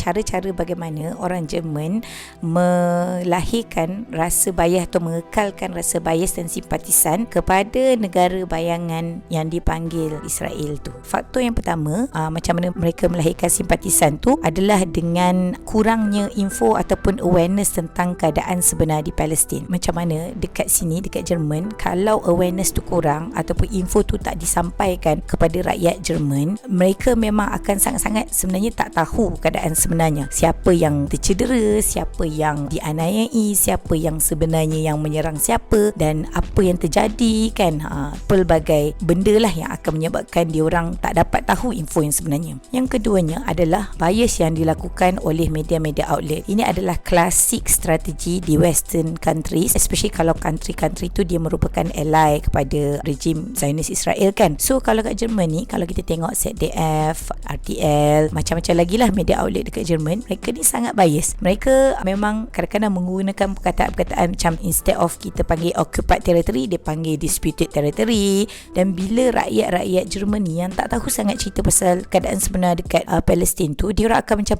cara-cara bagaimana orang Jerman melahirkan rasa bias atau mengekalkan rasa bias dan simpatisan kepada negara bayangan yang dipanggil Israel tu. Faktor yang pertama, macam mana mereka melahirkan simpatisan tu adalah dengan kurangnya info ataupun awareness tentang keadaan sebenar di Palestin. Macam mana dekat sini, dekat Jerman, kalau awareness tu kurang ataupun info tu tak disampaikan kepada rakyat Jerman, mereka memang akan sangat-sangat sebenarnya tak tahu keadaan sebenarnya. Siapa yang tercedera, siapa yang dianiayai, siapa yang sebenarnya yang menyerang siapa dan apa yang terjadi kan. Pelbagai benda lah yang akan menyebabkan diorang tak dapat tahu info yang sebenarnya. Yang keduanya adalah bias yang dilakukan oleh media-media outlet. Ini adalah klasik strategi di western countries, especially kalau country-country tu dia merupakan ally kepada rejim Zionis Israel kan. So kalau kat Jerman ni, kalau kita tengok ZDF, RTL, macam-macam lagi lah media outlet dekat Jerman, mereka ni sangat bias. Mereka memang kadang-kadang menggunakan perkataan-perkataan macam instead of kita panggil occupied territory, dia panggil disputed territory. Dan bila rakyat-rakyat Jerman ni yang tak tahu sangat cerita pasal keadaan sebenar dekat Palestin tu, dia orang akan macam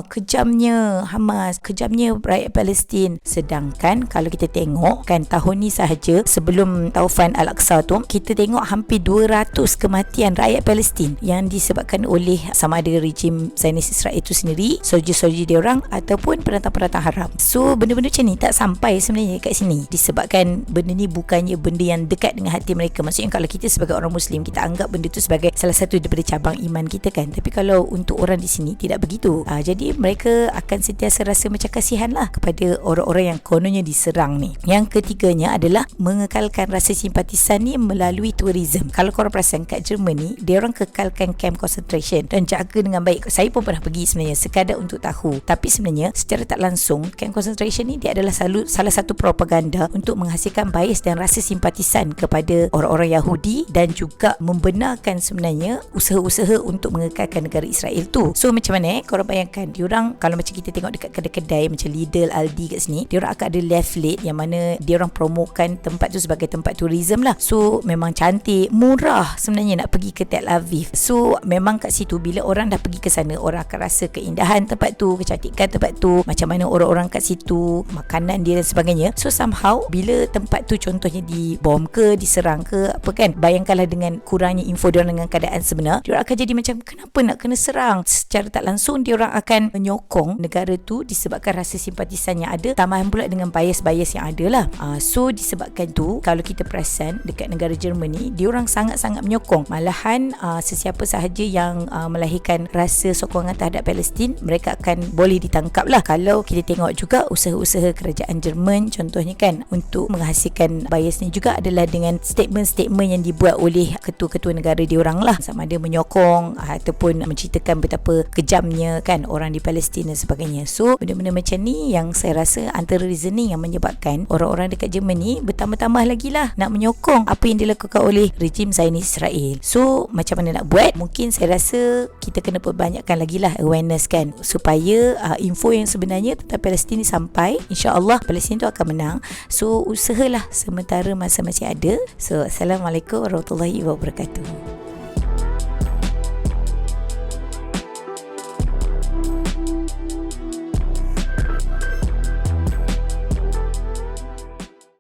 kejamnya Hamas, kejamnya rakyat Palestin. Sedangkan kalau kita tengok kan, tahun ni sahaja sebelum Taufan Al-Aqsa tu, kita tengok hampir 200 kematian rakyat Palestin yang disebabkan oleh sama ada rejim Zionis Israel itu sendiri, soldier-soldier dia orang ataupun pendatang-pendatang haram. So benda-benda macam ni tak sampai sebenarnya kat sini disebabkan benda ni bukannya benda yang dekat dengan hati mereka. Maksudnya kalau kita sebagai orang Muslim, kita anggap benda tu sebagai salah satu daripada cabang iman kita kan. Tapi kalau untuk orang di sini tidak begitu. Jadi mereka akan sentiasa rasa macam kasihan lah kepada orang-orang yang kononnya diserang ni. Yang ketiganya adalah mengekalkan rasa simpatisan ni melalui tourism. Kalau korang perasan kat Jerman ni, dia orang kekalkan camp concentration dan jaga dengan baik. Saya pun pernah pergi sebenarnya sekadar untuk tahu. Tapi sebenarnya secara tak langsung, camp concentration ni dia adalah salah satu propaganda untuk menghasilkan bias dan rasa simpatisan kepada orang-orang Yahudi dan juga membenarkan sebenarnya usaha-usaha untuk mengekalkan negara Israel tu. So macam mana korang bayangkan, diorang kalau macam kita tengok dekat kedai-kedai macam Lidl, Aldi kat sini, diorang akan ada leaflet yang mana diorang promokan tempat tu sebagai tempat tourism lah. So memang cantik, murah sebenarnya nak pergi ke Tel Aviv. So memang kat situ bila orang dah pergi ke sana, orang akan rasa keindahan tempat tu, kecantikan tempat tu, macam mana orang-orang kat situ, makanan dia dan sebagainya. So somehow bila tempat tu contohnya dibom ke, diserang ke apa kan, bayangkanlah dengan kurangnya info diorang dengan keadaan sebenar, diorang akan jadi macam kenapa nak kena serang. Secara tak langsung diorang akan menyokong negara tu disebabkan rasa simpatisan yang ada, tambahan pula dengan bias-bias yang ada lah. So disebabkan tu kalau kita perasan dekat negara Jerman ni, diorang sangat-sangat menyokong. Malahan sesiapa sahaja yang melahirkan rasa sokongan terhadap Palestin, mereka akan boleh ditangkap lah. Kalau kita tengok juga usaha-usaha kerajaan Jerman contohnya kan untuk menghasilkan bias ni juga adalah dengan statement-statement yang dibuat oleh ketua-ketua negara diorang lah, sama ada menyokong ataupun menceritakan betapa kejamnya kan orang di Palestin dan sebagainya. So benda-benda macam ni yang saya rasa antara reasoning yang menyebabkan orang-orang dekat Jerman ni bertambah-tambah lagi lah nak menyokong apa yang dilakukan oleh rejim Zionis Israel. So macam mana nak buat? Mungkin saya rasa kita kena perbanyakkan lagi lah awareness kan, supaya info yang sebenarnya tentang Palestin ni sampai. InsyaAllah Palestin tu akan menang. So usahalah sementara masa masih ada. So Assalamualaikum warahmatullahi wabarakatuh.